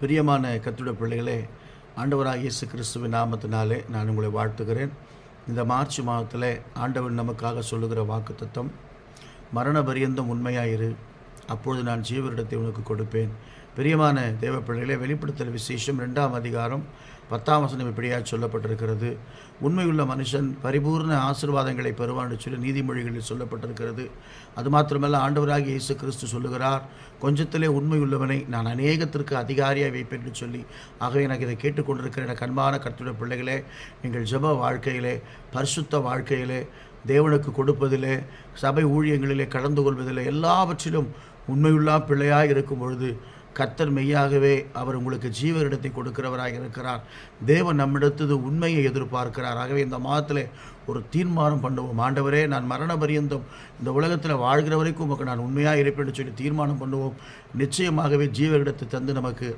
பிரியமான கர்த்தருடைய பிள்ளைகளே, ஆண்டவராகிய இயேசு கிறிஸ்துவின் நாமத்தினாலே நான் உங்களை வாழ்த்துகிறேன். இந்த மார்ச் மாதத்தில் ஆண்டவர் நமக்காக சொல்லுகிற வாக்குத்தத்தம், மரண பரியந்தம் உண்மையாயிரு, அப்பொழுது நான் ஜீவரிடத்தை உனக்கு கொடுப்பேன். பிரியமான தேவ பிள்ளைகளே, வெளிப்படுத்தல் விசேஷம் 2ஆம் அதிகாரம் 10ஆம் வசனம் இப்படியாக சொல்லப்பட்டிருக்கிறது. உண்மையுள்ள மனுஷன் பரிபூர்ண ஆசீர்வாதங்களை பெறுவான் என்று சொல்லி நீதிமொழிகளில் சொல்லப்பட்டிருக்கிறது. அது மாத்திரமல்ல, ஆண்டவராகிய இயேசு கிறிஸ்து சொல்லுகிறார், கொஞ்சத்திலே உண்மையுள்ளவனை நான் அநேகத்திற்கு அதிகாரியாக வைப்பேன் என்று சொல்லி. ஆகவே எனக்கு இதை கேட்டுக்கொண்டிருக்கிற எனக்கு அன்பான கர்த்தருடைய பிள்ளைகளே, நீங்கள் ஜெப வாழ்க்கையிலே, பரிசுத்த வாழ்க்கையிலே, தேவனுக்கு கொடுப்பதிலே, சபை ஊழியங்களிலே கடந்து கொள்வதிலே, எல்லாவற்றிலும் உண்மையுள்ள பிள்ளையாக இருக்கும் பொழுது கர்த்தர் மெய்யாகவே அவர் உங்களுக்கு ஜீவரிடத்தை கொடுக்கிறவராக இருக்கிறார். தேவன் நம்மிடத்து உண்மையை எதிர்பார்க்கிறார். ஆகவே இந்த மாதத்தில் ஒரு தீர்மானம் பண்ணுவோம். ஆண்டவரே, நான் மரண பரியந்தம் இந்த உலகத்தில் வாழ்கிற வரைக்கும் உமக்கு நான் உண்மையாக இருப்பேன் என்று சொல்லி தீர்மானம் பண்ணுவோம். நிச்சயமாகவே ஜீவரிடத்தை தந்து நமக்கு